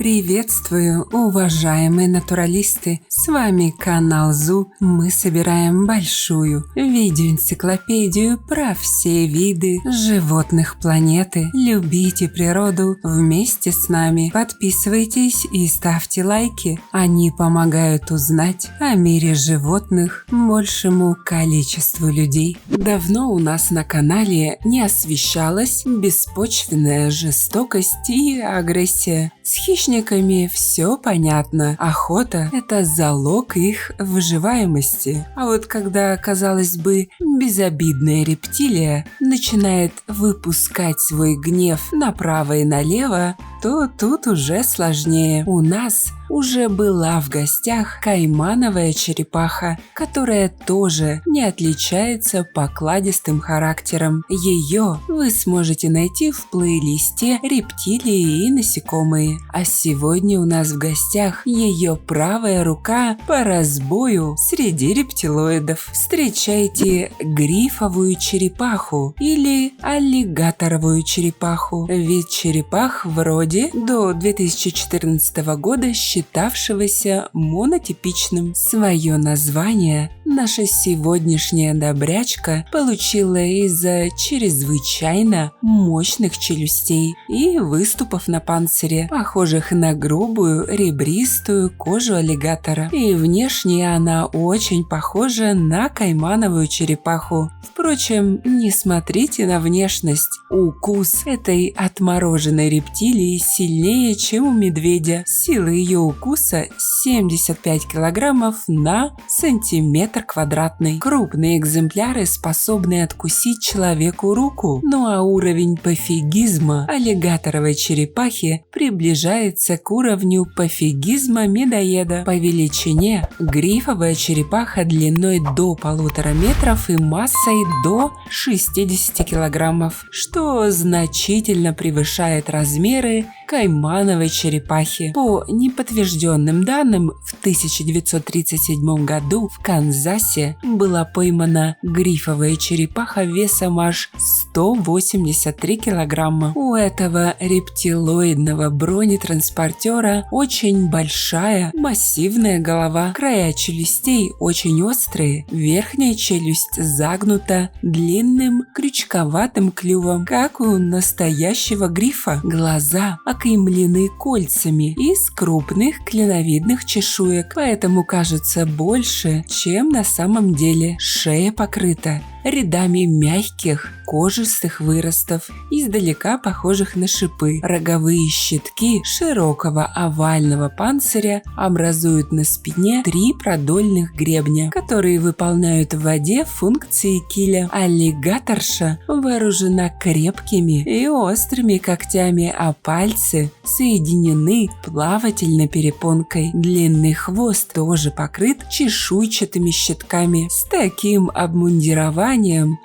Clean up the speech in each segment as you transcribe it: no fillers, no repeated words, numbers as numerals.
Приветствую, уважаемые натуралисты! С вами канал ЗУ. Мы собираем большую видеоэнциклопедию про все виды животных планеты. Любите природу вместе с нами. Подписывайтесь и ставьте лайки. Они помогают узнать о мире животных большему количеству людей. Давно у нас на канале не освещалась беспочвенная жестокость и агрессия. С хищниками все понятно. Охота – это залог их выживаемости. А вот когда, казалось бы, безобидная рептилия начинает выпускать свой гнев направо и налево, то тут уже сложнее. У нас уже была в гостях каймановая черепаха, которая тоже не отличается покладистым характером. Ее вы сможете найти в плейлисте «Рептилии и насекомые». А сегодня у нас в гостях ее правая рука по разбою среди рептилоидов. Встречайте грифовую черепаху или аллигаторовую черепаху. Вид черепах вроде до 2014 года считавшегося монотипичным. Свое название наша сегодняшняя добрячка получила из-за чрезвычайно мощных челюстей и выступов на панцире, похожих на грубую ребристую кожу аллигатора. И внешне она очень похожа на каймановую черепаху. Впрочем, не смотрите на внешность. Укус этой отмороженной рептилии сильнее, чем у медведя. Сила ее укуса 75 килограммов на сантиметр квадратный. Крупные экземпляры способны откусить человеку руку. Ну а уровень пофигизма аллигаторовой черепахи приближается к уровню пофигизма медоеда. По величине грифовая черепаха длиной до 1,5 метров и массой до 60 килограммов, что значительно превышает размеры каймановой черепахи. По неподтвержденным данным, в 1937 году в Канзасе была поймана грифовая черепаха весом аж 183 килограмма. У этого рептилоидного бронетранспортера очень большая массивная голова, края челюстей очень острые, верхняя челюсть загнута длинным крючковатым клювом, как у настоящего грифа. Глаза окаймлены кольцами из крупных клиновидных чешуек, поэтому кажутся больше, чем на самом деле. Шея покрыта рядами мягких кожистых выростов, издалека похожих на шипы. Роговые щитки широкого овального панциря образуют на спине 3 продольных гребня, которые выполняют в воде функции киля. Аллигаторша вооружена крепкими и острыми когтями, а пальцы соединены плавательной перепонкой. Длинный хвост тоже покрыт чешуйчатыми щитками. С таким обмундированием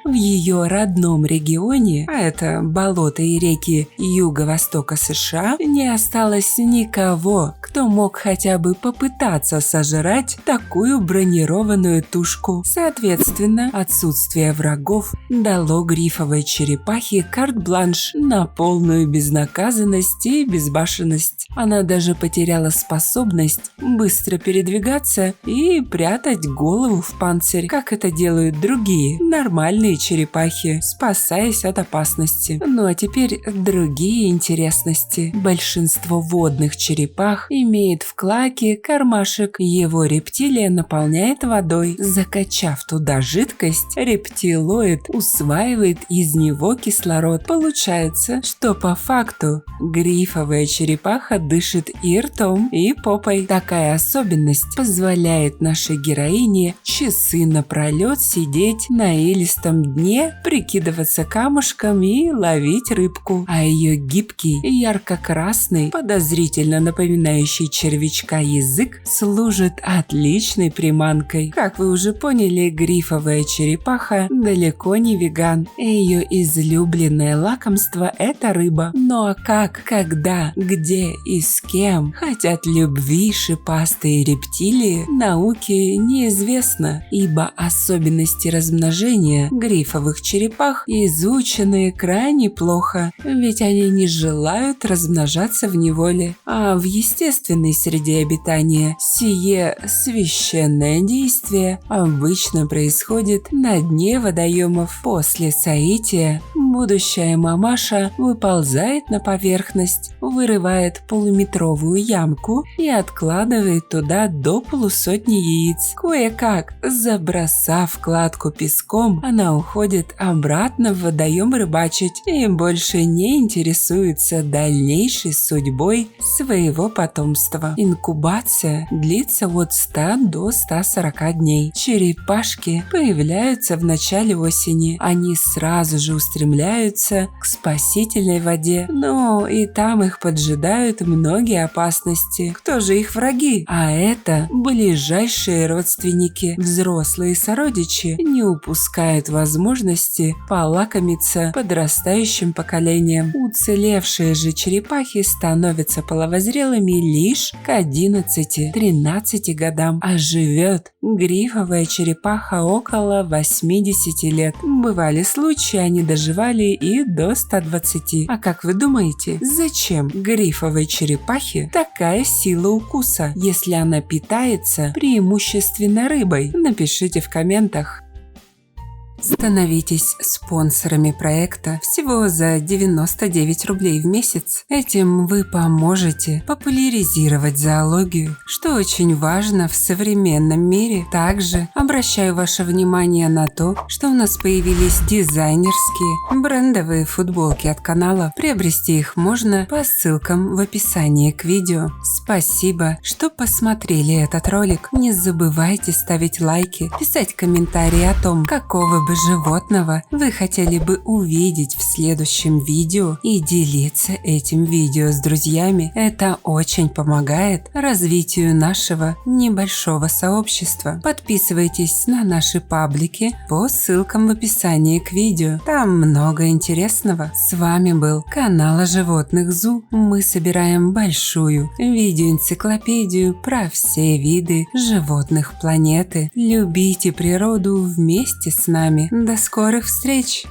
в ее родном регионе, а это болота и реки юго-востока США, не осталось никого, кто мог хотя бы попытаться сожрать такую бронированную тушку. Соответственно, отсутствие врагов дало грифовой черепахе карт-бланш на полную безнаказанность и безбашенность. Она даже потеряла способность быстро передвигаться и прятать голову в панцирь, как это делают другие нормальные черепахи, спасаясь от опасности. Ну а теперь другие интересности. Большинство водных черепах имеет в клаке кармашек. Его рептилия наполняет водой. Закачав туда жидкость, рептилоид усваивает из него кислород. Получается, что по факту грифовая черепаха дышит и ртом, и попой. Такая особенность позволяет нашей героине часы напролет сидеть на илистом дне, прикидываться камушком и ловить рыбку. А ее гибкий, ярко-красный, подозрительно напоминающий червячка язык служит отличной приманкой. Как вы уже поняли, грифовая черепаха далеко не веган. Ее излюбленное лакомство – это рыба. Ну а как, когда, где и с кем хотят любви шипастые рептилии, науке неизвестно, ибо особенности размножения положения грифовых черепах изучены крайне плохо, ведь они не желают размножаться в неволе, а в естественной среде обитания. Сие священное действие обычно происходит на дне водоемов. После соития будущая мамаша выползает на поверхность, вырывает полуметровую ямку и откладывает туда до полусотни яиц. Кое-как, забросав кладку песком, она уходит обратно в водоем рыбачить и больше не интересуется дальнейшей судьбой своего потомства. Инкубация длится от 100 до 140 дней. Черепашки появляются в начале осени. Они сразу же устремляются к спасительной воде, но и там их поджидают многие опасности. Кто же их враги? А это ближайшие родственники. Взрослые сородичи не упускают возможности полакомиться подрастающим поколением. Уцелевшие же черепахи становятся половозрелыми лишь к 11-13 годам, а живет грифовая черепаха около 80 лет. Бывали случаи, они доживали и до 120. А как вы думаете, зачем грифовой черепахе такая сила укуса, если она питается преимущественно рыбой? Напишите в комментах. Становитесь спонсорами проекта всего за 99 рублей в месяц. Этим вы поможете популяризировать зоологию, что очень важно в современном мире. Также обращаю ваше внимание на то, что у нас появились дизайнерские брендовые футболки от канала. Приобрести их можно по ссылкам в описании к видео. Спасибо, что посмотрели этот ролик. Не забывайте ставить лайки, писать комментарии о том, какого бы животного вы хотели бы увидеть в следующем видео и делиться этим видео с друзьями. Это очень помогает развитию нашего небольшого сообщества. Подписывайтесь на наши паблики по ссылкам в описании к видео. Там много интересного. С вами был канал о животных ЗУ. Мы собираем большую видеоэнциклопедию про все виды животных планеты. Любите природу вместе с нами. До скорых встреч!